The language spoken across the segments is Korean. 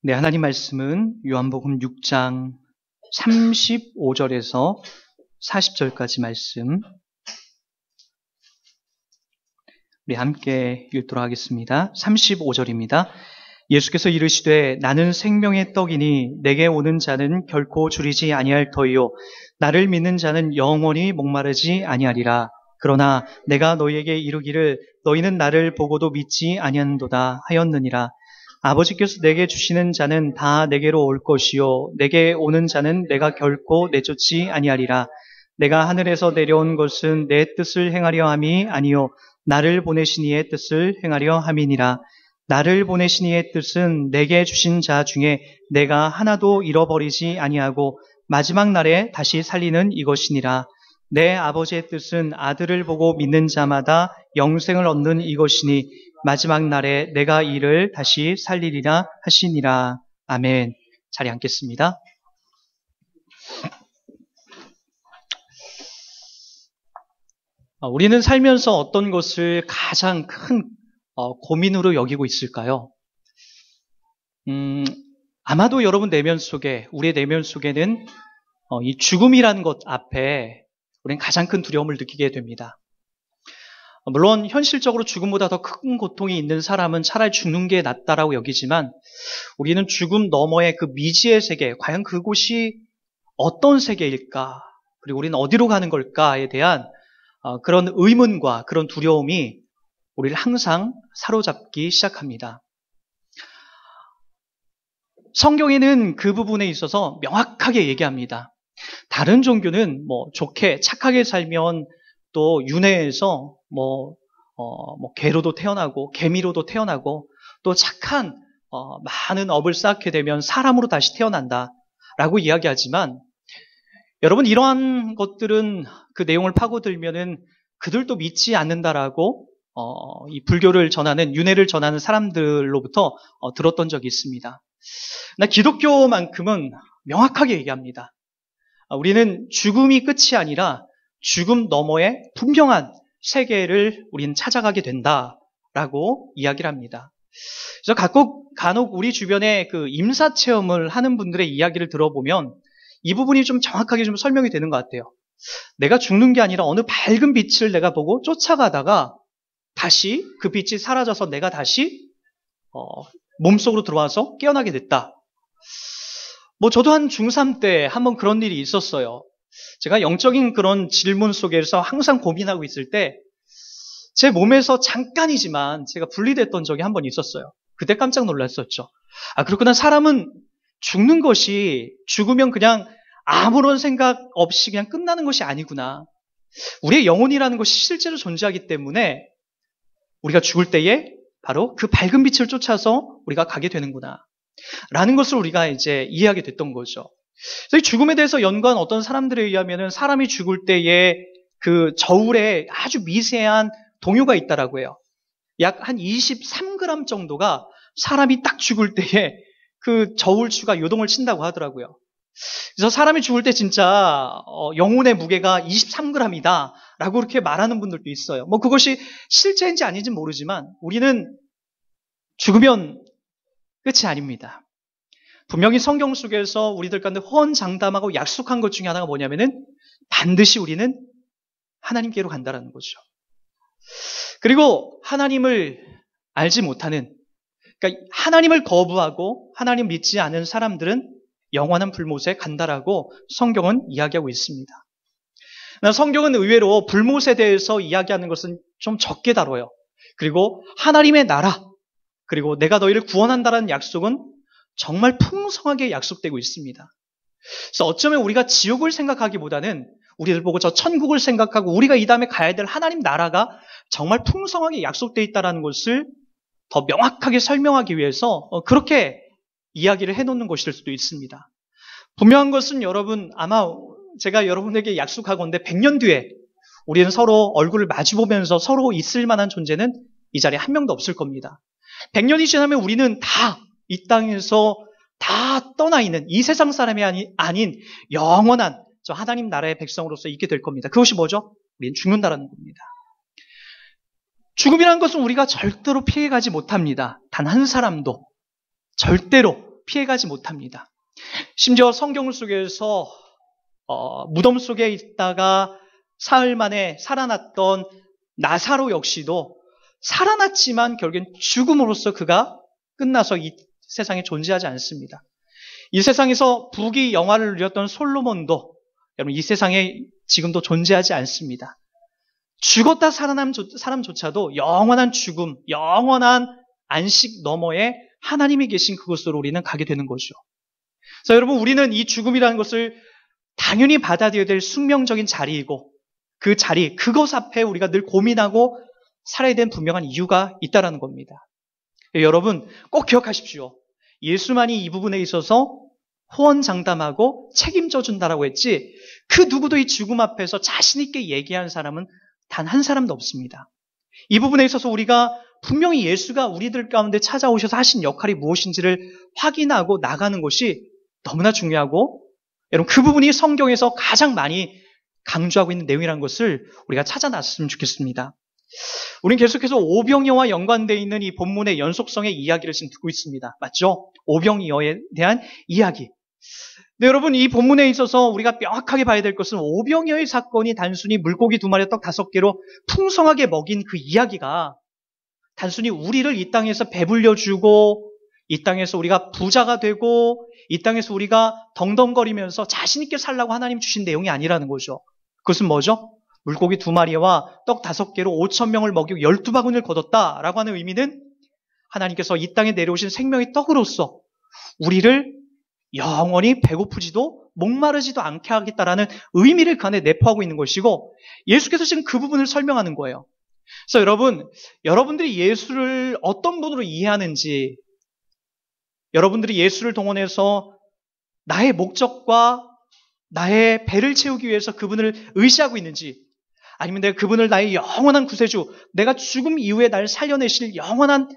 네, 하나님 말씀은 요한복음 6장 35절에서 40절까지 말씀 우리 함께 읽도록 하겠습니다. 35절입니다. 예수께서 이르시되 나는 생명의 떡이니 내게 오는 자는 결코 줄이지 아니할 터이요 나를 믿는 자는 영원히 목마르지 아니하리라. 그러나 내가 너희에게 이르기를 너희는 나를 보고도 믿지 아니하는도다 하였느니라. 아버지께서 내게 주시는 자는 다 내게로 올 것이요 내게 오는 자는 내가 결코 내쫓지 아니하리라. 내가 하늘에서 내려온 것은 내 뜻을 행하려 함이 아니요 나를 보내신 이의 뜻을 행하려 함이니라. 나를 보내신 이의 뜻은 내게 주신 자 중에 내가 하나도 잃어버리지 아니하고 마지막 날에 다시 살리는 이것이니라. 내 아버지의 뜻은 아들을 보고 믿는 자마다 영생을 얻는 이것이니 마지막 날에 내가 이를 다시 살리리라 하시니라. 아멘. 자리 앉겠습니다. 우리는 살면서 어떤 것을 가장 큰 고민으로 여기고 있을까요? 아마도 여러분 내면 속에, 우리의 내면 속에는 이 죽음이라는 것 앞에 우리는 가장 큰 두려움을 느끼게 됩니다. 물론 현실적으로 죽음보다 더 큰 고통이 있는 사람은 차라리 죽는 게 낫다라고 여기지만 우리는 죽음 너머의 그 미지의 세계, 과연 그곳이 어떤 세계일까? 그리고 우리는 어디로 가는 걸까에 대한 그런 의문과 그런 두려움이 우리를 항상 사로잡기 시작합니다. 성경에는 그 부분에 있어서 명확하게 얘기합니다. 다른 종교는 좋게 착하게 살면 또 윤회에서 개로도 태어나고 개미로도 태어나고 또 착한 많은 업을 쌓게 되면 사람으로 다시 태어난다라고 이야기하지만 여러분 이러한 것들은 그 내용을 파고들면은 그들도 믿지 않는다라고 이 불교를 전하는 윤회를 전하는 사람들로부터 들었던 적이 있습니다. 나 기독교만큼은 명확하게 얘기합니다. 우리는 죽음이 끝이 아니라 죽음 너머의 분명한 세계를 우리는 찾아가게 된다라고 이야기를 합니다. 그래서 간혹 우리 주변에 그 임사 체험을 하는 분들의 이야기를 들어보면 이 부분이 좀 정확하게 좀 설명이 되는 것 같아요. 내가 죽는 게 아니라 어느 밝은 빛을 내가 보고 쫓아가다가 다시 그 빛이 사라져서 내가 다시 몸속으로 들어와서 깨어나게 됐다. 저도 한 중3 때 한번 그런 일이 있었어요. 제가 영적인 그런 질문 속에서 항상 고민하고 있을 때 제 몸에서 잠깐이지만 제가 분리됐던 적이 한 번 있었어요. 그때 깜짝 놀랐었죠. 그렇구나. 사람은 죽는 것이 죽으면 그냥 아무런 생각 없이 그냥 끝나는 것이 아니구나. 우리의 영혼이라는 것이 실제로 존재하기 때문에 우리가 죽을 때에 바로 그 밝은 빛을 쫓아서 우리가 가게 되는구나. 라는 것을 우리가 이제 이해하게 됐던 거죠. 그래서 이 죽음에 대해서 연구한 어떤 사람들에 의하면은 사람이 죽을 때에 그 저울에 아주 미세한 동요가 있다라고 해요. 약 한 23g 정도가 사람이 딱 죽을 때에 그 저울추가 요동을 친다고 하더라고요. 그래서 사람이 죽을 때 진짜 영혼의 무게가 23g이다 라고 그렇게 말하는 분들도 있어요. 그것이 실제인지 아닌지는 모르지만 우리는 죽으면 끝이 아닙니다. 분명히 성경 속에서 우리들 가운데 호언장담하고 약속한 것 중에 하나가 뭐냐면은 반드시 우리는 하나님께로 간다라는 거죠. 그리고 하나님을 알지 못하는, 그러니까 하나님을 거부하고 하나님 믿지 않은 사람들은 영원한 불못에 간다라고 성경은 이야기하고 있습니다. 성경은 의외로 불못에 대해서 이야기하는 것은 좀 적게 다뤄요. 그리고 하나님의 나라, 그리고 내가 너희를 구원한다라는 약속은 정말 풍성하게 약속되고 있습니다. 그래서 어쩌면 우리가 지옥을 생각하기보다는 우리들 보고 저 천국을 생각하고 우리가 이 다음에 가야 될 하나님 나라가 정말 풍성하게 약속되어 있다는 것을 더 명확하게 설명하기 위해서 그렇게 이야기를 해놓는 것일 수도 있습니다. 분명한 것은 여러분 아마 제가 여러분에게 약속하건대 100년 뒤에 우리는 서로 얼굴을 마주보면서 서로 있을 만한 존재는 이 자리에 한 명도 없을 겁니다. 100년이 지나면 우리는 다 이 땅에서 다 떠나 있는 이 세상 사람이 아닌 영원한 저 하나님 나라의 백성으로서 있게 될 겁니다. 그것이 뭐죠? 우리는 죽는다라는 겁니다. 죽음이라는 것은 우리가 절대로 피해가지 못합니다. 단 한 사람도 절대로 피해가지 못합니다. 심지어 성경 속에서 무덤 속에 있다가 사흘 만에 살아났던 나사로 역시도 살아났지만 결국엔 죽음으로써 그가 끝나서 이 세상에 존재하지 않습니다. 이 세상에서 부귀영화를 누렸던 솔로몬도 여러분 이 세상에 지금도 존재하지 않습니다. 죽었다 살아난 사람조차도 영원한 죽음, 영원한 안식 너머에 하나님이 계신 그곳으로 우리는 가게 되는 거죠. 그래서 여러분 우리는 이 죽음이라는 것을 당연히 받아들여야 될 숙명적인 자리이고 그 자리, 그것 앞에 우리가 늘 고민하고 살아야 되는 분명한 이유가 있다는 겁니다. 여러분 꼭 기억하십시오. 예수만이 이 부분에 있어서 호언장담하고 책임져 준다라고 했지 그 누구도 이 죽음 앞에서 자신 있게 얘기한 사람은 단 한 사람도 없습니다. 이 부분에 있어서 우리가 분명히 예수가 우리들 가운데 찾아오셔서 하신 역할이 무엇인지를 확인하고 나가는 것이 너무나 중요하고 여러분 그 부분이 성경에서 가장 많이 강조하고 있는 내용이라는 것을 우리가 찾아놨으면 좋겠습니다. 우리는 계속해서 오병이어와 연관되어 있는 이 본문의 연속성의 이야기를 지금 듣고 있습니다. 맞죠? 오병이어에 대한 이야기. 네, 여러분 이 본문에 있어서 우리가 명확하게 봐야 될 것은 오병이어의 사건이 단순히 물고기 2마리 떡 5개로 풍성하게 먹인 그 이야기가 단순히 우리를 이 땅에서 배불려주고 이 땅에서 우리가 부자가 되고 이 땅에서 우리가 덩덩거리면서 자신 있게 살라고 하나님 주신 내용이 아니라는 거죠. 그것은 뭐죠? 물고기 2마리와 떡 5개로 5,000명을 먹이고 12바구니를 거뒀다라고 하는 의미는 하나님께서 이 땅에 내려오신 생명의 떡으로서 우리를 영원히 배고프지도 목마르지도 않게 하겠다라는 의미를 그 안에 내포하고 있는 것이고 예수께서 지금 그 부분을 설명하는 거예요. 그래서 여러분들이 예수를 어떤 분으로 이해하는지 여러분들이 예수를 동원해서 나의 목적과 나의 배를 채우기 위해서 그분을 의지하고 있는지 아니면 내가 그분을 나의 영원한 구세주, 내가 죽음 이후에 나를 살려내실 영원한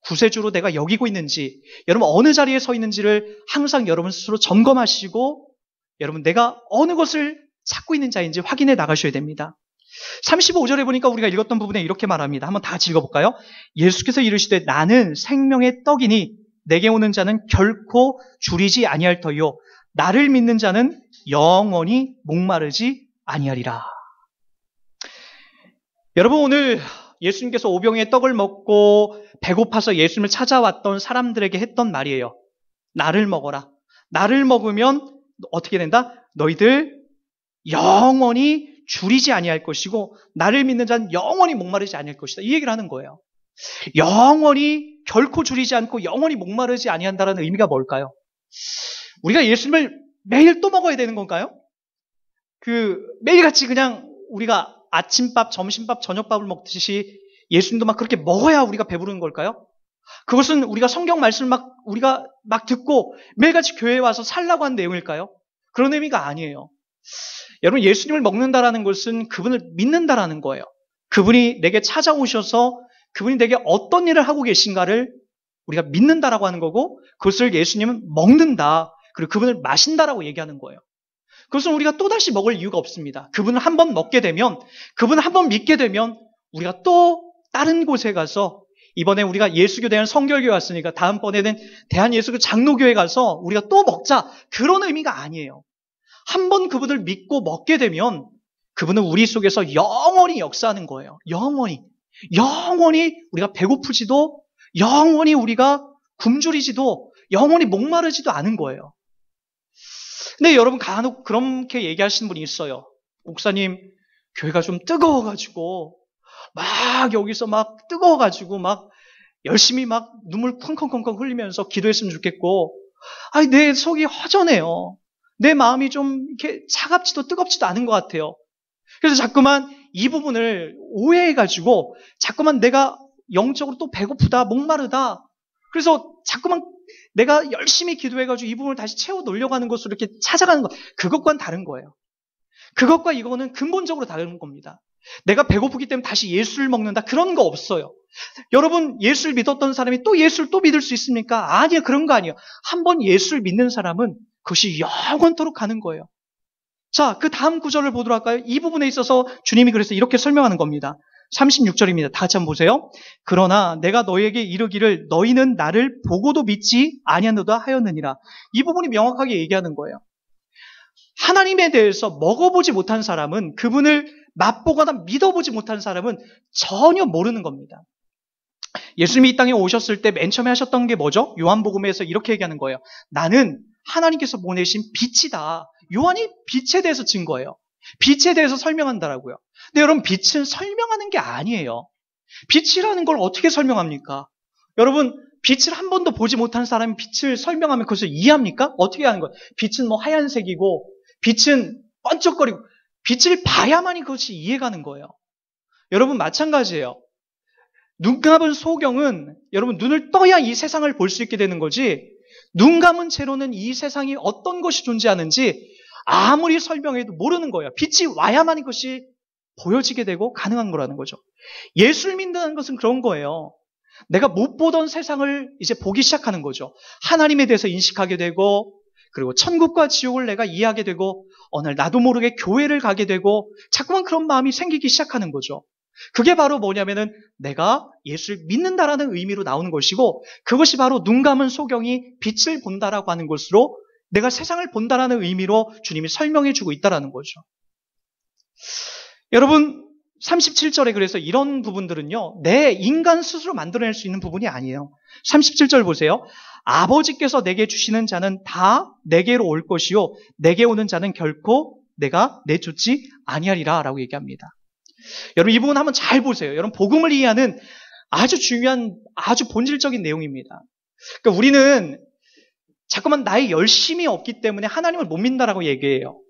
구세주로 내가 여기고 있는지 여러분 어느 자리에 서 있는지를 항상 여러분 스스로 점검하시고 여러분 내가 어느 것을 찾고 있는 자인지 확인해 나가셔야 됩니다. 35절에 보니까 우리가 읽었던 부분에 이렇게 말합니다. 한번 다 같이 읽어볼까요? 예수께서 이르시되 나는 생명의 떡이니 내게 오는 자는 결코 줄이지 아니할 터이요 나를 믿는 자는 영원히 목마르지 아니하리라. 여러분 오늘 예수님께서 오병이의 떡을 먹고 배고파서 예수님을 찾아왔던 사람들에게 했던 말이에요. 나를 먹어라. 나를 먹으면 어떻게 된다? 너희들 영원히 줄이지 아니할 것이고 나를 믿는 자는 영원히 목마르지 아니할 것이다. 이 얘기를 하는 거예요. 영원히 결코 줄이지 않고 영원히 목마르지 아니한다는 의미가 뭘까요? 우리가 예수님을 매일 또 먹어야 되는 건가요? 매일같이 그냥 우리가 아침밥, 점심밥, 저녁밥을 먹듯이 예수님도 막 그렇게 먹어야 우리가 배부른 걸까요? 그것은 우리가 성경 말씀을 우리가 듣고 매일같이 교회에 와서 살라고 하는 내용일까요? 그런 의미가 아니에요. 여러분, 예수님을 먹는다라는 것은 그분을 믿는다라는 거예요. 그분이 내게 찾아오셔서 그분이 내게 어떤 일을 하고 계신가를 우리가 믿는다라고 하는 거고 그것을 예수님은 먹는다. 그리고 그분을 마신다라고 얘기하는 거예요. 그것은 우리가 또다시 먹을 이유가 없습니다. 그분을 한번 먹게 되면, 그분을 한번 믿게 되면 우리가 또 다른 곳에 가서 이번에 우리가 예수교 대한 성결교회 왔으니까 다음번에는 대한예수교 장로교회 가서 우리가 또 먹자. 그런 의미가 아니에요. 한번 그분을 믿고 먹게 되면 그분은 우리 속에서 영원히 역사하는 거예요. 영원히 우리가 배고프지도 영원히 우리가 굶주리지도 영원히 목마르지도 않은 거예요. 근데 여러분 간혹 그렇게 얘기하시는 분이 있어요. 목사님, 교회가 좀 뜨거워가지고 막 여기서 막 뜨거워가지고 막 열심히 막 눈물 쿵쿵쿵쿵 흘리면서 기도했으면 좋겠고 내 속이 허전해요. 내 마음이 좀 이렇게 차갑지도 뜨겁지도 않은 것 같아요. 그래서 자꾸만 이 부분을 오해해가지고 자꾸만 내가 영적으로 또 배고프다, 목마르다. 그래서 자꾸만 내가 열심히 기도해가지고 이 부분을 다시 채워 놓으려고 하는 것으로 이렇게 찾아가는 것. 그것과는 다른 거예요. 그것과 이거는 근본적으로 다른 겁니다. 내가 배고프기 때문에 다시 예수를 먹는다. 그런 거 없어요. 여러분, 예수를 믿었던 사람이 또 예수를 또 믿을 수 있습니까? 아니요, 그런 거 아니에요. 한번 예수를 믿는 사람은 그것이 영원토록 가는 거예요. 자, 그 다음 구절을 보도록 할까요? 이 부분에 있어서 주님이 그래서 이렇게 설명하는 겁니다. 36절입니다. 다 같이 한번 보세요. 그러나 내가 너희에게 이르기를 너희는 나를 보고도 믿지 아니하노다 하였느니라. 이 부분이 명확하게 얘기하는 거예요. 하나님에 대해서 먹어보지 못한 사람은, 그분을 맛보거나 믿어보지 못한 사람은 전혀 모르는 겁니다. 예수님이 이 땅에 오셨을 때 맨 처음에 하셨던 게 뭐죠? 요한복음에서 이렇게 얘기하는 거예요. 나는 하나님께서 보내신 빛이다. 요한이 빛에 대해서 증거해요. 빛에 대해서 설명한다라고요. 근데 여러분, 빛은 설명하는 게 아니에요. 빛이라는 걸 어떻게 설명합니까? 여러분, 빛을 한 번도 보지 못한 사람이 빛을 설명하면 그것을 이해합니까? 어떻게 하는 거예요? 빛은 뭐 하얀색이고, 빛은 번쩍거리고, 빛을 봐야만이 그것이 이해가는 거예요. 여러분, 마찬가지예요. 눈 감은 소경은 여러분, 눈을 떠야 이 세상을 볼 수 있게 되는 거지, 눈 감은 채로는 이 세상이 어떤 것이 존재하는지 아무리 설명해도 모르는 거예요. 빛이 와야만 이것이 보여지게 되고 가능한 거라는 거죠. 예수를 믿는다는 것은 그런 거예요. 내가 못 보던 세상을 이제 보기 시작하는 거죠. 하나님에 대해서 인식하게 되고, 그리고 천국과 지옥을 내가 이해하게 되고, 어느 날 나도 모르게 교회를 가게 되고, 자꾸만 그런 마음이 생기기 시작하는 거죠. 그게 바로 뭐냐면은 내가 예수를 믿는다라는 의미로 나오는 것이고, 그것이 바로 눈 감은 소경이 빛을 본다라고 하는 것으로 내가 세상을 본다라는 의미로 주님이 설명해 주고 있다라는 거죠. 여러분, 37절에 그래서 이런 부분들은요, 내 인간 스스로 만들어낼 수 있는 부분이 아니에요. 37절 보세요. 아버지께서 내게 주시는 자는 다 내게로 올 것이요, 내게 오는 자는 결코 내가 내쫓지 아니하리라 라고 얘기합니다. 여러분, 이 부분 한번 잘 보세요. 여러분, 복음을 이해하는 아주 중요한, 아주 본질적인 내용입니다. 그러니까 우리는 자꾸만 나의 열심이 없기 때문에 하나님을 못 믿는다라고 얘기해요.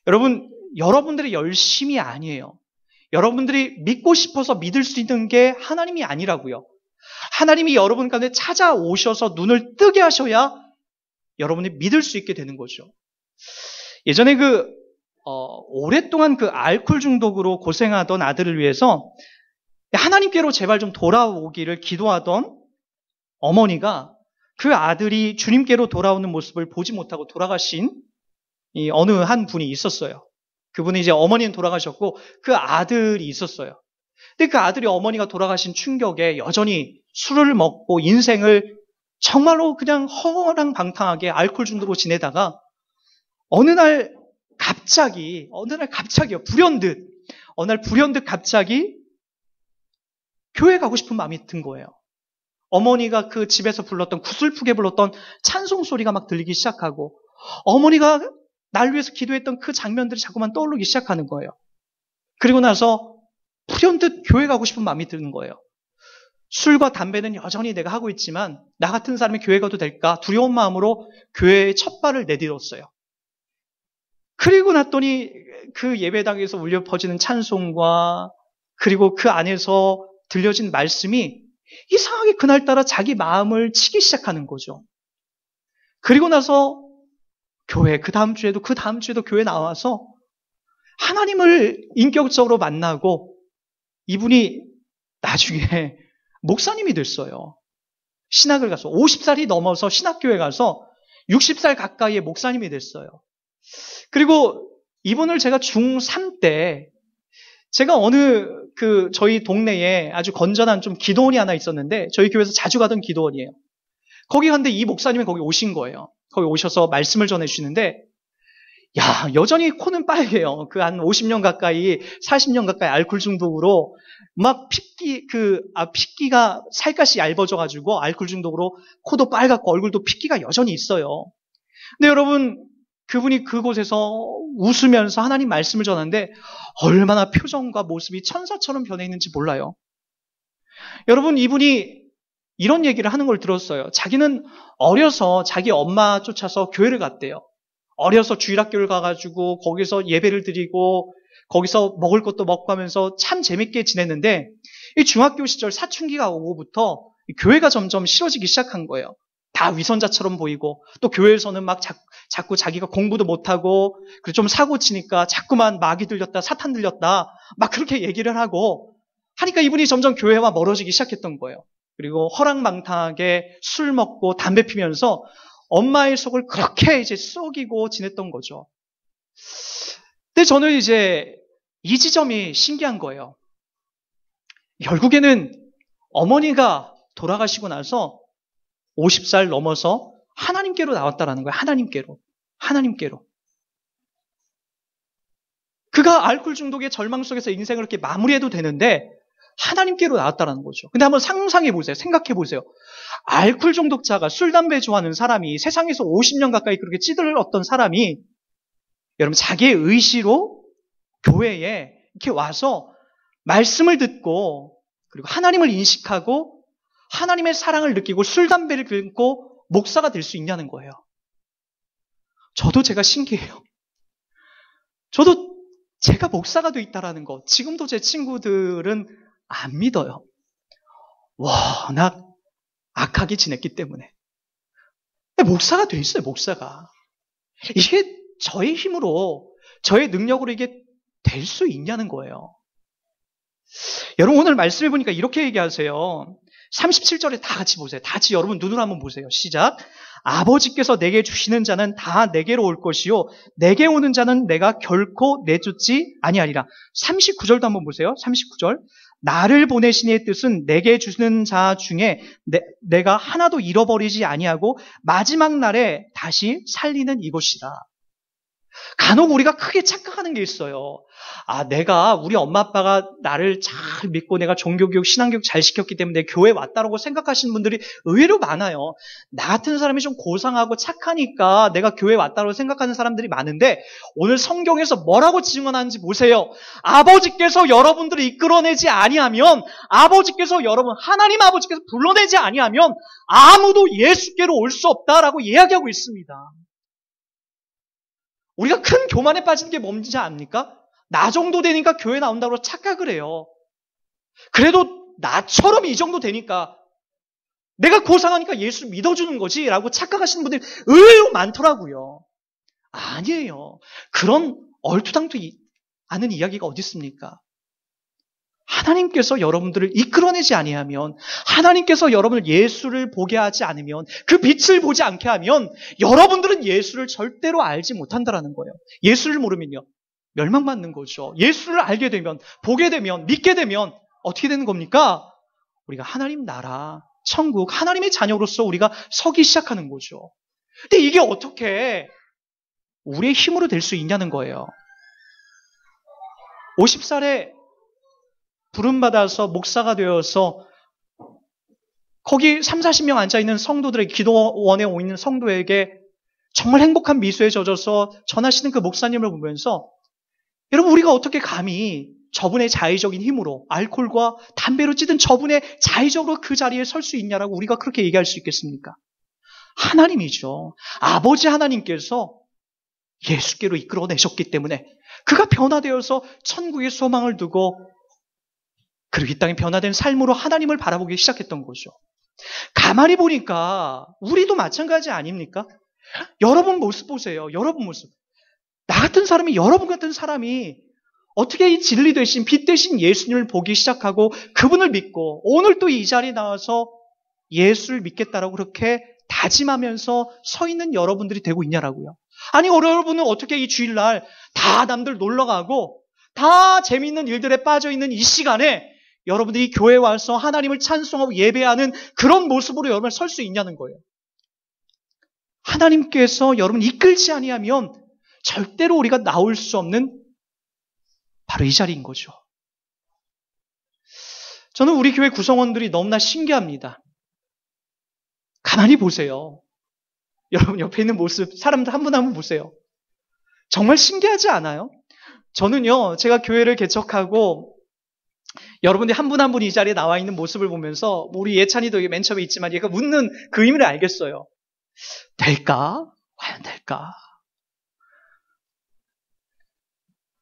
여러분, 여러분들의 열심이 아니에요. 여러분들이 믿고 싶어서 믿을 수 있는 게 하나님이 아니라고요. 하나님이 여러분 가운데 찾아오셔서 눈을 뜨게 하셔야 여러분이 믿을 수 있게 되는 거죠. 예전에 오랫동안 알코올 중독으로 고생하던 아들을 위해서 하나님께로 제발 좀 돌아오기를 기도하던 어머니가 그 아들이 주님께로 돌아오는 모습을 보지 못하고 돌아가신 어느 한 분이 있었어요. 그분이 이제 어머니는 돌아가셨고 그 아들이 있었어요. 근데 그 아들이 어머니가 돌아가신 충격에 여전히 술을 먹고 인생을 정말로 그냥 허랑방탕하게 알코올 중독으로 지내다가 어느 날 갑자기요, 불현듯 갑자기 교회 가고 싶은 마음이 든 거예요. 어머니가 그 집에서 불렀던, 구슬프게 불렀던 찬송 소리가 막 들리기 시작하고, 어머니가 날 위해서 기도했던 그 장면들이 자꾸만 떠오르기 시작하는 거예요. 그리고 나서 불현듯 교회 가고 싶은 마음이 드는 거예요. 술과 담배는 여전히 내가 하고 있지만 나 같은 사람이 교회 가도 될까 두려운 마음으로 교회에 첫 발을 내딛었어요. 그리고 났더니 그 예배당에서 울려 퍼지는 찬송과 그리고 그 안에서 들려진 말씀이 이상하게 그날따라 자기 마음을 치기 시작하는 거죠. 그리고 나서 교회, 그 다음 주에도 교회 나와서 하나님을 인격적으로 만나고 이분이 나중에 목사님이 됐어요. 신학을 가서 50살이 넘어서 신학교에 가서 60살 가까이의 목사님이 됐어요. 그리고 이분을 제가 중3 때 제가 어느 저희 동네에 아주 건전한 좀 기도원이 하나 있었는데 저희 교회에서 자주 가던 기도원이에요. 거기 갔는데 이 목사님이 거기 오신 거예요. 거기 오셔서 말씀을 전해주시는데 야, 여전히 코는 빨개요. 한 50년 가까이, 40년 가까이 알코올 중독으로 막 핏기가 살갗이 얇아져가지고 알코올 중독으로 코도 빨갛고 얼굴도 핏기가 여전히 있어요. 근데 여러분, 그분이 그곳에서 웃으면서 하나님 말씀을 전하는데 얼마나 표정과 모습이 천사처럼 변해 있는지 몰라요. 여러분, 이분이 이런 얘기를 하는 걸 들었어요. 자기는 어려서 자기 엄마 쫓아서 교회를 갔대요. 어려서 주일학교를 가가지고 거기서 예배를 드리고 거기서 먹을 것도 먹고 하면서 참 재밌게 지냈는데 이 중학교 시절 사춘기가 오고부터 교회가 점점 싫어지기 시작한 거예요. 다 위선자처럼 보이고 또 교회에서는 막 자꾸 자기가 공부도 못하고 그리고 좀 사고 치니까 자꾸만 마귀 들렸다 사탄 들렸다 막 그렇게 얘기를 하고 하니까 이분이 점점 교회와 멀어지기 시작했던 거예요. 그리고 허랑방탕하게 술 먹고 담배 피면서 엄마의 속을 그렇게 이제 썩이고 지냈던 거죠. 근데 저는 이제 이 지점이 신기한 거예요. 결국에는 어머니가 돌아가시고 나서 50살 넘어서 하나님께로 나왔다라는 거예요. 하나님께로. 그가 알코올 중독의 절망 속에서 인생을 이렇게 마무리해도 되는데 하나님께로 나왔다라는 거죠. 근데 한번 상상해 보세요. 생각해 보세요. 알코올 중독자가 술, 담배 좋아하는 사람이 세상에서 50년 가까이 그렇게 찌들었던 사람이 여러분 자기의 의지로 교회에 이렇게 와서 말씀을 듣고 그리고 하나님을 인식하고 하나님의 사랑을 느끼고 술, 담배를 끊고 목사가 될 수 있냐는 거예요. 저도 제가 신기해요. 저도 제가 목사가 돼 있다라는 거 지금도 제 친구들은 안 믿어요. 워낙 악하게 지냈기 때문에. 목사가 돼 있어요, 목사가. 이게 저의 힘으로, 저의 능력으로 이게 될 수 있냐는 거예요. 여러분 오늘 말씀해 보니까 이렇게 얘기하세요. 37절에 다 같이 보세요. 다 같이 여러분 눈으로 한번 보세요. 시작. 아버지께서 내게 주시는 자는 다 내게로 올 것이요 내게 오는 자는 내가 결코 내쫓지 아니하리라. 39절도 한번 보세요. 39절. 나를 보내시니의 뜻은 내게 주시는 자 중에 내가 하나도 잃어버리지 아니하고 마지막 날에 다시 살리는 이것이다. 간혹 우리가 크게 착각하는 게 있어요. 우리 엄마 아빠가 나를 잘 믿고 내가 종교교육, 신앙교육 잘 시켰기 때문에 교회에 왔다라고 생각하시는 분들이 의외로 많아요. 나 같은 사람이 좀 고상하고 착하니까 내가 교회에 왔다라고 생각하는 사람들이 많은데 오늘 성경에서 뭐라고 증언하는지 보세요. 아버지께서 여러분들을 이끌어내지 아니하면 하나님 아버지께서 불러내지 아니하면 아무도 예수께로 올 수 없다라고 이야기하고 있습니다. 우리가 큰 교만에 빠지는 게 뭔지 압니까? 나 정도 되니까 교회 나온다고 착각을 해요. 그래도 나처럼 이 정도 되니까 내가 고상하니까 예수 믿어주는 거지 라고 착각하시는 분들이 의외로 많더라고요. 아니에요. 그런 얼토당토 않은 이야기가 어디 있습니까? 하나님께서 여러분들을 이끌어내지 아니하면, 하나님께서 여러분을 예수를 보게 하지 않으면, 그 빛을 보지 않게 하면 여러분들은 예수를 절대로 알지 못한다라는 거예요. 예수를 모르면요 멸망받는 거죠. 예수를 알게 되면, 보게 되면, 믿게 되면 어떻게 되는 겁니까? 우리가 하나님 나라, 천국, 하나님의 자녀로서 우리가 서기 시작하는 거죠. 근데 이게 어떻게 우리의 힘으로 될 수 있냐는 거예요. 50살에 부름받아서 목사가 되어서 거기 30, 40명 앉아있는 성도들의 기도원에 있는 성도에게 정말 행복한 미소에 젖어서 전하시는 그 목사님을 보면서 여러분 우리가 어떻게 감히 저분의 자의적인 힘으로 알코올과 담배로 찌든 저분의 자의적으로 그 자리에 설 수 있냐라고 우리가 그렇게 얘기할 수 있겠습니까? 하나님이죠. 아버지 하나님께서 예수께로 이끌어내셨기 때문에 그가 변화되어서 천국의 소망을 두고 그리고 이 땅에 변화된 삶으로 하나님을 바라보기 시작했던 거죠. 가만히 보니까 우리도 마찬가지 아닙니까? 여러분 모습 보세요. 여러분 모습. 나 같은 사람이, 여러분 같은 사람이 어떻게 이 진리 되신, 빛 되신 예수님을 보기 시작하고 그분을 믿고 오늘 또 이 자리에 나와서 예수를 믿겠다라고 그렇게 다짐하면서 서 있는 여러분들이 되고 있냐라고요. 아니 여러분은 어떻게 이 주일날 다 남들 놀러가고 다 재미있는 일들에 빠져있는 이 시간에 여러분들이 교회에 와서 하나님을 찬송하고 예배하는 그런 모습으로 여러분 설 수 있냐는 거예요. 하나님께서 여러분 이끌지 아니하면 절대로 우리가 나올 수 없는 바로 이 자리인 거죠. 저는 우리 교회 구성원들이 너무나 신기합니다. 가만히 보세요. 여러분 옆에 있는 모습, 사람들 한 분 한 분 보세요. 정말 신기하지 않아요? 저는요, 제가 교회를 개척하고 여러분들이 한 분 한 분 이 자리에 나와 있는 모습을 보면서 우리 예찬이도 맨 처음에 있지만 얘가 묻는 그 의미를 알겠어요. 될까? 과연 될까?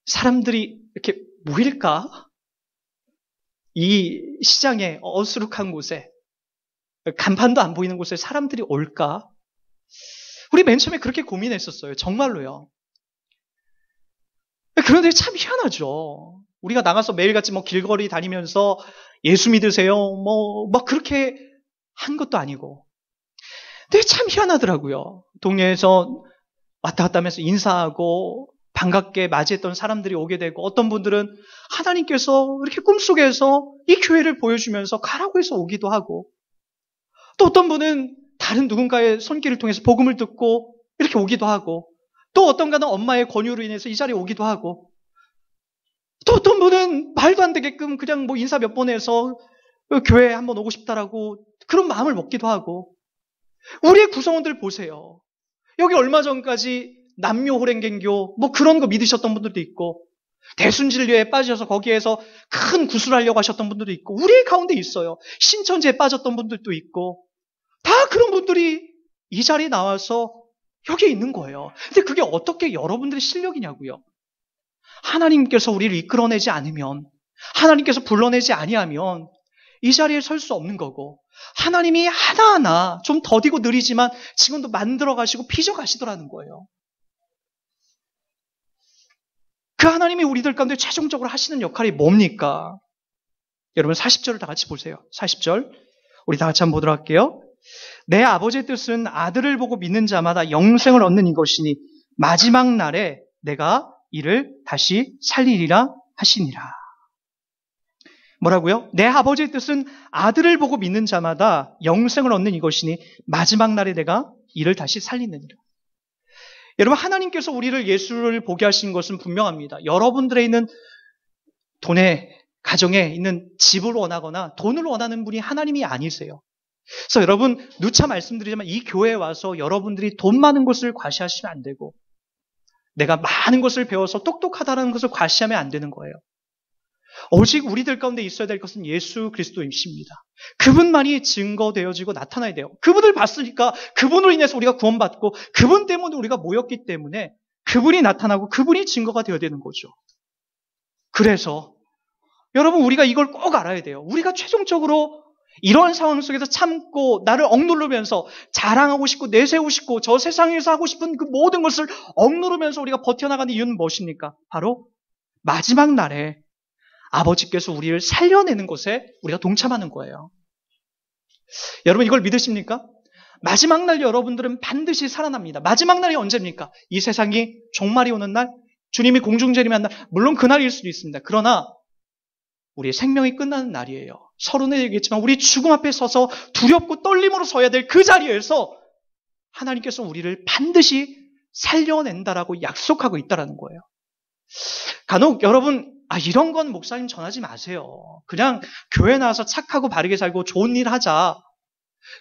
사람들이 이렇게 모일까? 이 시장에 어수룩한 곳에 간판도 안 보이는 곳에 사람들이 올까? 우리 맨 처음에 그렇게 고민했었어요. 정말로요. 그런데 참 희한하죠. 우리가 나가서 매일같이 길거리 다니면서 예수 믿으세요? 그렇게 한 것도 아니고. 근데 참 희한하더라고요. 동네에서 왔다 갔다 하면서 인사하고 반갑게 맞이했던 사람들이 오게 되고, 어떤 분들은 하나님께서 이렇게 꿈속에서 이 교회를 보여주면서 가라고 해서 오기도 하고, 또 어떤 분은 다른 누군가의 손길을 통해서 복음을 듣고 이렇게 오기도 하고, 또 어떤가는 엄마의 권유로 인해서 이 자리에 오기도 하고, 또 어떤 분은 말도 안 되게끔 그냥 뭐 인사 몇 번 해서 교회에 한번 오고 싶다라고 그런 마음을 먹기도 하고. 우리의 구성원들 보세요. 여기 얼마 전까지 남묘호랭갱교 뭐 그런 거 믿으셨던 분들도 있고, 대순진료에 빠져서 거기에서 큰 구슬하려고 하셨던 분들도 있고, 우리 가운데 있어요. 신천지에 빠졌던 분들도 있고, 다 그런 분들이 이 자리에 나와서 여기에 있는 거예요. 근데 그게 어떻게 여러분들의 실력이냐고요. 하나님께서 우리를 이끌어내지 않으면, 하나님께서 불러내지 아니하면 이 자리에 설 수 없는 거고, 하나님이 하나하나 좀 더디고 느리지만 지금도 만들어 가시고 빚어 가시더라는 거예요. 그 하나님이 우리들 가운데 최종적으로 하시는 역할이 뭡니까? 여러분 40절을 다 같이 보세요. 40절 우리 다 같이 한번 보도록 할게요. 내 아버지의 뜻은 아들을 보고 믿는 자마다 영생을 얻는 이것이니 마지막 날에 내가 이를 다시 살리리라 하시니라. 뭐라고요? 내 아버지의 뜻은 아들을 보고 믿는 자마다 영생을 얻는 이것이니 마지막 날에 내가 이를 다시 살리느니라. 여러분, 하나님께서 우리를 예수를 보게 하신 것은 분명합니다. 여러분들의 있는 돈에, 가정에 있는 집을 원하거나 돈을 원하는 분이 하나님이 아니세요. 그래서 여러분, 누차 말씀드리지만 이 교회에 와서 여러분들이 돈 많은 것을 과시하시면 안 되고, 내가 많은 것을 배워서 똑똑하다는 것을 과시하면 안 되는 거예요. 오직 우리들 가운데 있어야 될 것은 예수 그리스도이십니다. 그분만이 증거되어지고 나타나야 돼요. 그분을 봤으니까 그분으로 인해서 우리가 구원받고, 그분 때문에 우리가 모였기 때문에 그분이 나타나고 그분이 증거가 되어야 되는 거죠. 그래서 여러분, 우리가 이걸 꼭 알아야 돼요. 우리가 최종적으로 이런 상황 속에서 참고 나를 억누르면서 자랑하고 싶고 내세우고 싶고 저 세상에서 하고 싶은 그 모든 것을 억누르면서 우리가 버텨나가는 이유는 무엇입니까? 바로 마지막 날에 아버지께서 우리를 살려내는 것에 우리가 동참하는 거예요. 여러분, 이걸 믿으십니까? 마지막 날 여러분들은 반드시 살아납니다. 마지막 날이 언제입니까? 이 세상이 종말이 오는 날, 주님이 공중재림하는 날, 물론 그날일 수도 있습니다. 그러나 우리의 생명이 끝나는 날이에요. 서론에 얘기했지만 우리 죽음 앞에 서서 두렵고 떨림으로 서야 될 그 자리에서 하나님께서 우리를 반드시 살려낸다라고 약속하고 있다는 거예요. 간혹 여러분, 이런 건 목사님 전하지 마세요. 그냥 교회 나와서 착하고 바르게 살고 좋은 일 하자.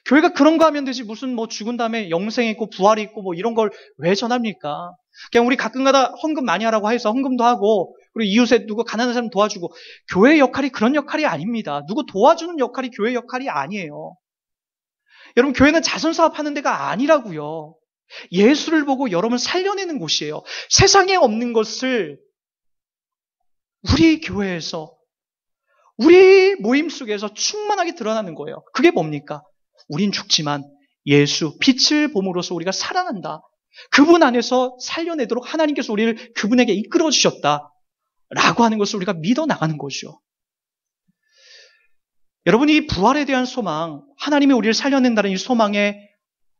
교회가 그런 거 하면 되지 무슨 뭐 죽은 다음에 영생이 있고 부활이 있고 뭐 이런 걸 왜 전합니까? 그냥 우리 가끔가다 헌금 많이 하라고 해서 헌금도 하고, 그리고 이웃에 누구 가난한 사람 도와주고. 교회의 역할이 그런 역할이 아닙니다. 누구 도와주는 역할이 교회 역할이 아니에요. 여러분, 교회는 자선사업 하는 데가 아니라고요. 예수를 보고 여러분 살려내는 곳이에요. 세상에 없는 것을 우리 교회에서, 우리 모임 속에서 충만하게 드러나는 거예요. 그게 뭡니까? 우린 죽지만 예수, 빛을 봄으로써 우리가 살아난다. 그분 안에서 살려내도록 하나님께서 우리를 그분에게 이끌어 주셨다 라고 하는 것을 우리가 믿어 나가는 거죠. 여러분, 이 부활에 대한 소망, 하나님이 우리를 살려낸다는 이 소망에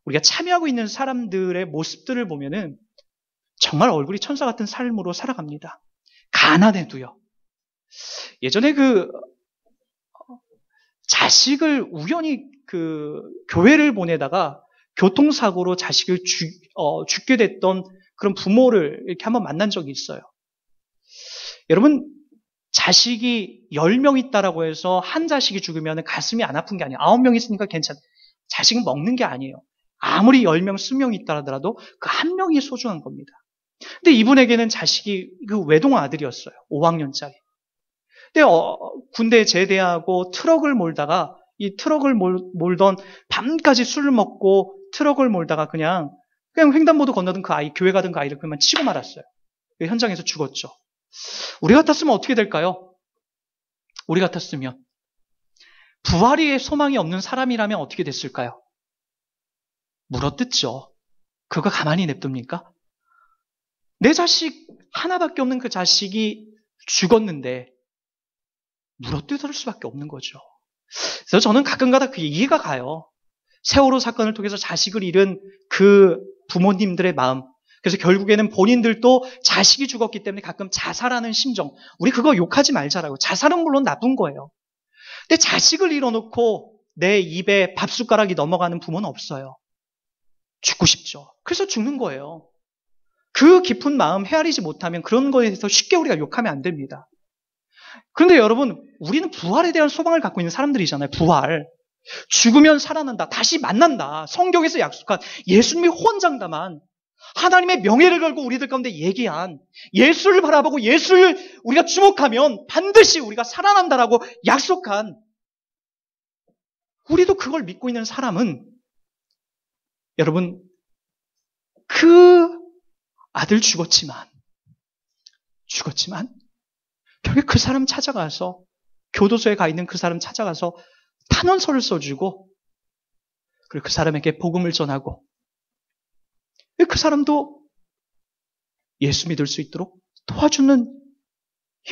우리가 참여하고 있는 사람들의 모습들을 보면은 정말 얼굴이 천사 같은 삶으로 살아갑니다. 가난해도요. 예전에 자식을 우연히 교회를 보내다가 교통사고로 자식을 죽게 됐던 그런 부모를 이렇게 한번 만난 적이 있어요. 여러분, 자식이 10명 있다라고 해서 한 자식이 죽으면 가슴이 안 아픈 게 아니에요. 9명 있으니까 괜찮아요. 자식은 먹는 게 아니에요. 아무리 10명, 20명 있다 하더라도 그 한 명이 소중한 겁니다. 근데 이분에게는 자식이 외동 아들이었어요. 5학년짜리. 근데 군대에 제대하고 트럭을 몰다가, 이 트럭을 몰던 밤까지 술을 먹고 트럭을 몰다가 그냥 횡단보도 건너던 그 아이, 교회 가던 그 아이를 그만 치고 말았어요. 현장에서 죽었죠. 우리 같았으면 어떻게 될까요? 우리 같았으면, 부활의 소망이 없는 사람이라면 어떻게 됐을까요? 물어뜯죠. 그거 가만히 냅둡니까? 내 자식 하나밖에 없는 그 자식이 죽었는데 물어뜯을 수밖에 없는 거죠. 그래서 저는 가끔가다 그게 이해가 가요. 세월호 사건을 통해서 자식을 잃은 그 부모님들의 마음, 그래서 결국에는 본인들도 자식이 죽었기 때문에 가끔 자살하는 심정. 우리 그거 욕하지 말자라고. 자살은 물론 나쁜 거예요. 근데 자식을 잃어놓고 내 입에 밥숟가락이 넘어가는 부모는 없어요. 죽고 싶죠. 그래서 죽는 거예요. 그 깊은 마음 헤아리지 못하면 그런 거에 대해서 쉽게 우리가 욕하면 안 됩니다. 그런데 여러분, 우리는 부활에 대한 소망을 갖고 있는 사람들이잖아요. 부활. 죽으면 살아난다. 다시 만난다. 성경에서 약속한 예수님이 호언장담한 하나님의 명예를 걸고 우리들 가운데 얘기한 예수를 바라보고 예수를 우리가 주목하면 반드시 우리가 살아난다라고 약속한 우리도 그걸 믿고 있는 사람은 여러분 그 아들 죽었지만 결국 그 사람 찾아가서 교도소에 가 있는 그 사람 찾아가서 탄원서를 써주고 그리고 그 사람에게 복음을 전하고 그 사람도 예수 믿을 수 있도록 도와주는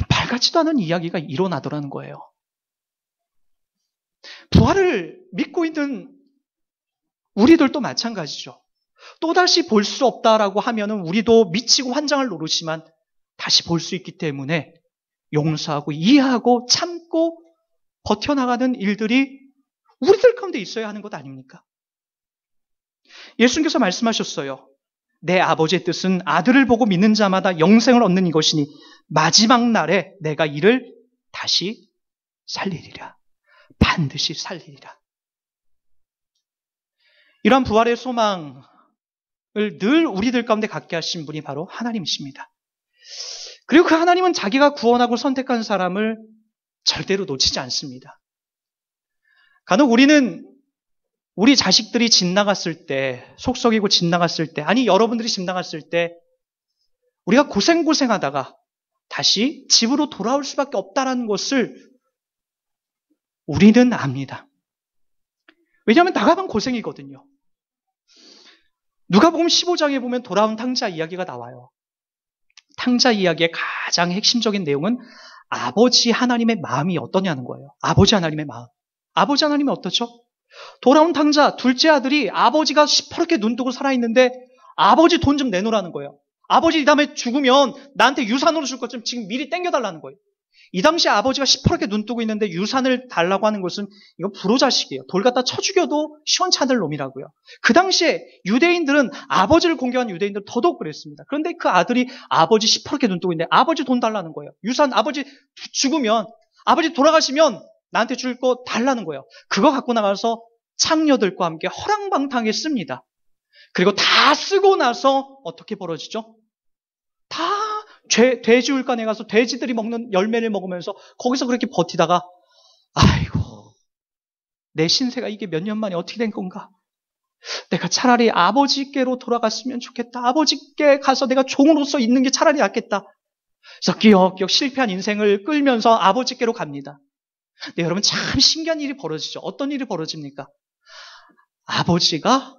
말 같지도 않은 이야기가 일어나더라는 거예요. 부활을 믿고 있는 우리들도 마찬가지죠. 또다시 볼 수 없다라고 하면은 우리도 미치고 환장을 노르지만 다시 볼 수 있기 때문에 용서하고 이해하고 참고 버텨나가는 일들이 우리들 가운데 있어야 하는 것 아닙니까? 예수님께서 말씀하셨어요. 내 아버지의 뜻은 아들을 보고 믿는 자마다 영생을 얻는 이것이니 마지막 날에 내가 이를 다시 살리리라. 반드시 살리리라. 이러한 부활의 소망을 늘 우리들 가운데 갖게 하신 분이 바로 하나님이십니다. 그리고 그 하나님은 자기가 구원하고 선택한 사람을 절대로 놓치지 않습니다. 간혹 우리는 우리 자식들이 집 나갔을 때, 속썩이고 집 나갔을 때, 아니 여러분들이 집 나갔을 때 우리가 고생하다가 다시 집으로 돌아올 수밖에 없다는 것을 우리는 압니다. 왜냐하면 나가면 고생이거든요. 누가복음 15장에 보면 돌아온 탕자 이야기가 나와요. 탕자 이야기의 가장 핵심적인 내용은 아버지 하나님의 마음이 어떠냐는 거예요. 아버지 하나님의 마음. 아버지 하나님이 어떻죠? 돌아온 탕자 둘째 아들이 아버지가 시퍼렇게 눈 뜨고 살아있는데 아버지 돈 좀 내놓으라는 거예요. 아버지 이 다음에 죽으면 나한테 유산으로 줄 것 좀 지금 미리 땡겨달라는 거예요. 이 당시에 아버지가 시퍼렇게 눈 뜨고 있는데 유산을 달라고 하는 것은 이거 불효자식이에요. 돌 갖다 쳐 죽여도 시원찮을 놈이라고요. 그 당시에 유대인들은 아버지를 공경한 유대인들은 더더욱 그랬습니다. 그런데 그 아들이 아버지 시퍼렇게 눈 뜨고 있는데 아버지 돈 달라는 거예요. 유산 아버지 죽으면 아버지 돌아가시면 나한테 줄 거 달라는 거예요. 그거 갖고 나가서 창녀들과 함께 허랑방탕하게 씁니다. 그리고 다 쓰고 나서 어떻게 벌어지죠? 다 돼지울간에 가서 돼지들이 먹는 열매를 먹으면서 거기서 그렇게 버티다가 아이고 내 신세가 이게 몇 년 만에 어떻게 된 건가? 내가 차라리 아버지께로 돌아갔으면 좋겠다. 아버지께 가서 내가 종으로서 있는 게 차라리 낫겠다. 그래서 기억기억 실패한 인생을 끌면서 아버지께로 갑니다. 근데 여러분 참 신기한 일이 벌어지죠. 어떤 일이 벌어집니까? 아버지가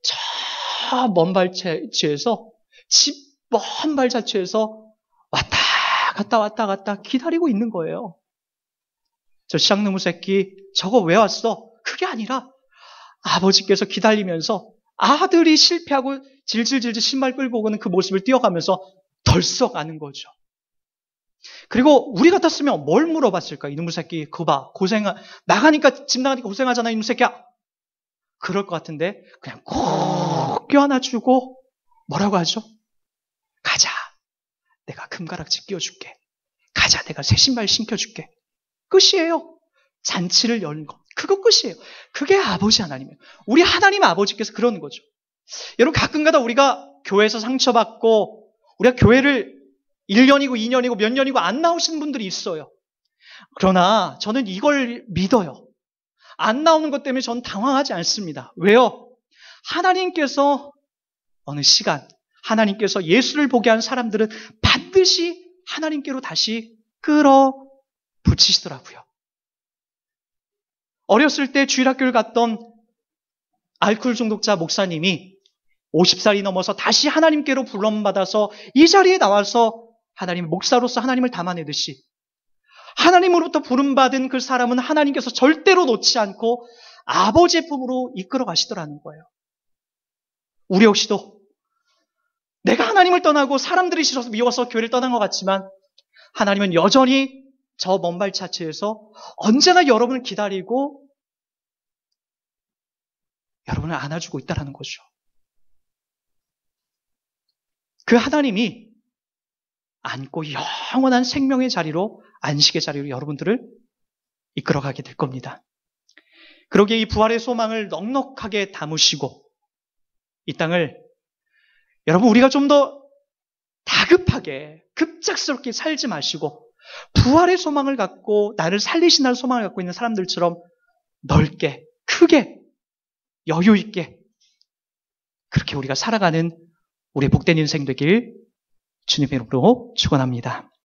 저 먼 발자취에서 집 먼 발자취에서 왔다 갔다 기다리고 있는 거예요. 저 쌍놈의 새끼 저거 왜 왔어? 그게 아니라 아버지께서 기다리면서 아들이 실패하고 질질질질 신발 끌고 오는 그 모습을 뛰어가면서 덜썩 아는 거죠. 그리고 우리 같았으면 뭘 물어봤을까? 이놈의 새끼 그거 봐 나가니까 집 나가니까 고생하잖아 이놈의 새끼야. 그럴 것 같은데 그냥 꼭 껴안아주고 뭐라고 하죠? 가자. 내가 금가락지 끼워줄게. 가자. 내가 새 신발 신겨줄게. 끝이에요. 잔치를 여는 것. 그거 끝이에요. 그게 아버지 하나님이에요. 우리 하나님 아버지께서 그러는 거죠. 여러분 가끔가다 우리가 교회에서 상처받고 우리가 교회를 1년이고 2년이고 몇 년이고 안 나오시는 분들이 있어요. 그러나 저는 이걸 믿어요. 안 나오는 것 때문에 저는 당황하지 않습니다. 왜요? 하나님께서 어느 시간 하나님께서 예수를 보게 한 사람들은 반드시 하나님께로 다시 끌어붙이시더라고요. 어렸을 때 주일학교를 갔던 알코올 중독자 목사님이 50살이 넘어서 다시 하나님께로 부름받아서 이 자리에 나와서 하나님 목사로서 하나님을 담아내듯이 하나님으로부터 부름받은 그 사람은 하나님께서 절대로 놓지 않고 아버지의 품으로 이끌어 가시더라는 거예요. 우리 역시도 내가 하나님을 떠나고 사람들이 싫어서 미워서 교회를 떠난 것 같지만 하나님은 여전히 저 먼 발자취에서 언제나 여러분을 기다리고 여러분을 안아주고 있다는 거죠. 그 하나님이 안고 영원한 생명의 자리로, 안식의 자리로 여러분들을 이끌어가게 될 겁니다. 그러기에 이 부활의 소망을 넉넉하게 담으시고 이 땅을 여러분 우리가 좀 더 다급하게 급작스럽게 살지 마시고 부활의 소망을 갖고 나를 살리신다는 소망을 갖고 있는 사람들처럼 넓게 크게 여유 있게 그렇게 우리가 살아가는 우리의 복된 인생 되길 주님의 이름으로 축원합니다.